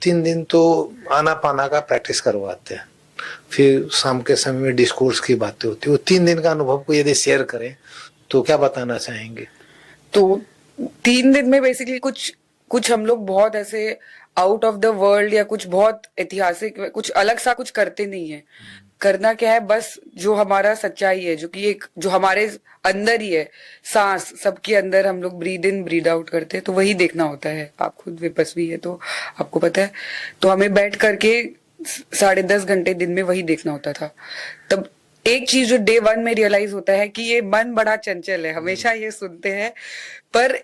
3 दिन तो आना पाना का प्रैक्टिस करवाते हैं, फिर शाम के समय में डिस्कोर्स की बातें होती है। वो 3 दिन का अनुभव को यदि शेयर करें तो क्या बताना चाहेंगे? तो 3 दिन में बेसिकली कुछ कुछ हम लोग बहुत ऐसे आउट ऑफ द वर्ल्ड या कुछ बहुत ऐतिहासिक कुछ अलग सा कुछ करते नहीं है। करना क्या है, बस जो हमारा सच्चाई है, जो कि एक जो हमारे अंदर ही है, सांस सबके अंदर हम लोग ब्रीद इन ब्रीद आउट करते हैं, तो वही देखना होता है। आप खुद विपस्वी है तो आपको पता है। तो हमें बैठ करके 10.5 घंटे दिन में वही देखना होता था। तब एक चीज जो डे 1 में रियलाइज होता है कि ये मन बड़ा चंचल है, हमेशा ये सुनते हैं, पर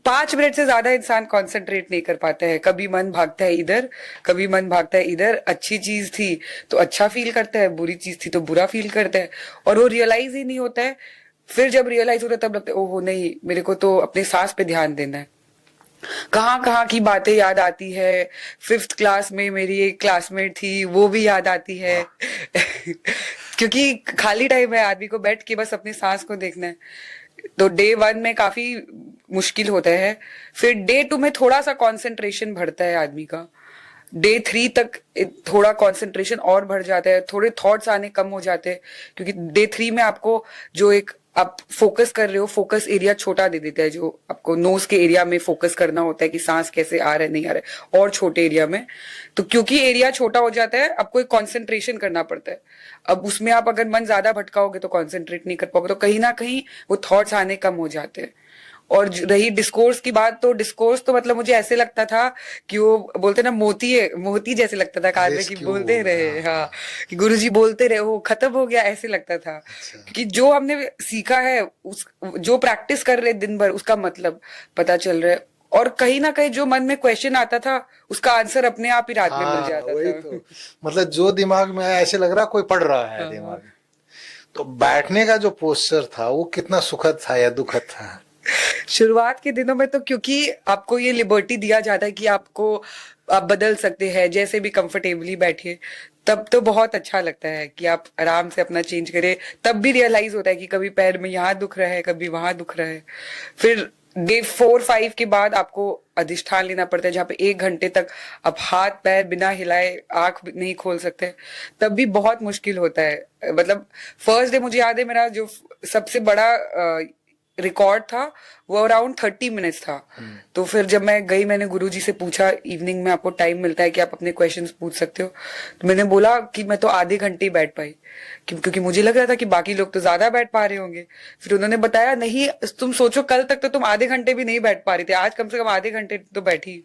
5 मिनट से ज्यादा इंसान कंसंट्रेट नहीं कर पाता है। कभी मन भागता है इधर, कभी मन भागता है इधर। अच्छी चीज थी तो अच्छा फील करता है, बुरी चीज थी तो बुरा फील करता है, और वो रियलाइज ही नहीं होता है। फिर जब रियलाइज होता है तब लगता है ओहो नहीं, मेरे को तो अपने सांस पे ध्यान देना है। कहाँ कहाँ की बातें याद आती है। 5th क्लास में मेरी एक क्लासमेट थी, वो भी याद आती है। क्योंकि खाली टाइम है, आदमी को बैठ के बस अपनी सांस को देखना है। तो डे 1 में काफी मुश्किल होता है। फिर डे 2 में थोड़ा सा कंसंट्रेशन बढ़ता है आदमी का। डे 3 तक थोड़ा कंसंट्रेशन और बढ़ जाता है, थोड़े थॉट्स आने कम हो जाते हैं, क्योंकि डे 3 में आपको जो एक आप फोकस कर रहे हो, फोकस एरिया छोटा दे देता है। जो आपको नोज के एरिया में फोकस करना होता है कि सांस कैसे आ रहा है नहीं आ रहा है, और छोटे एरिया में, तो क्योंकि एरिया छोटा हो जाता है आपको एक कंसंट्रेशन करना पड़ता है। अब उसमें आप अगर मन ज्यादा भटकाओगे तो कंसंट्रेट नहीं कर पाओगे, तो कहीं ना कहीं वो थॉट्स आने कम हो जाते हैं। और रही डिस्कोर्स की बात, तो डिस्कोर्स तो मतलब मुझे ऐसे लगता था कि वो बोलते ना, मोती है, मोती जैसे लगता था कान में कि बोलते रहे। हाँ, कि गुरुजी बोलते रहे, वो खत्म हो गया ऐसे लगता था। अच्छा। क्योंकि जो हमने सीखा है, उस जो प्रैक्टिस कर रहे दिन भर, उसका मतलब पता चल रहा है। और कहीं ना कहीं जो मन में क्वेश्चन आता था, उसका आंसर अपने आप ही रात में मिल हाँ जाता वही था। तो, मतलब जो दिमाग में आया ऐसे लग रहा कोई पढ़ रहा है हाँ। दिमाग में। तो बैठने का जो पोस्चर था वो कितना सुखद था या दुखद था? शुरुआत के दिनों में तो क्योंकि आपको ये लिबर्टी दिया जाता है कि आप बदल सकते हैं, जैसे भी कंफर्टेबली बैठिए, तब तो बहुत अच्छा लगता है कि आप आराम से अपना चेंज करें। तब भी रियलाइज होता है कि कभी पैर में यहाँ दुख रहा है, कभी वहां दुख रहा है। फिर डे 4-5 के बाद आपको अधिष्ठान लेना पड़ता है, जहाँ पे 1 घंटे तक आप हाथ पैर बिना हिलाए आंख नहीं खोल सकते। तब भी बहुत मुश्किल होता है। मतलब फर्स्ट डे मुझे याद है, मेरा जो सबसे बड़ा रिकॉर्ड था वो अराउंड 30 मिनट्स था। तो फिर जब मैं गई, मैंने गुरुजी से पूछा, इवनिंग में आपको टाइम मिलता है कि आप अपने क्वेश्चंस पूछ सकते हो? तो मैंने बोला कि मैं तो आधे घंटे ही बैठ पाई, क्योंकि मुझे लग रहा था कि बाकी लोग तो ज्यादा बैठ पा रहे होंगे। फिर उन्होंने बताया नहीं, तुम सोचो कल तक तो तुम आधे घंटे भी नहीं बैठ पा रही थी, आज कम से कम आधे घंटे तो बैठी।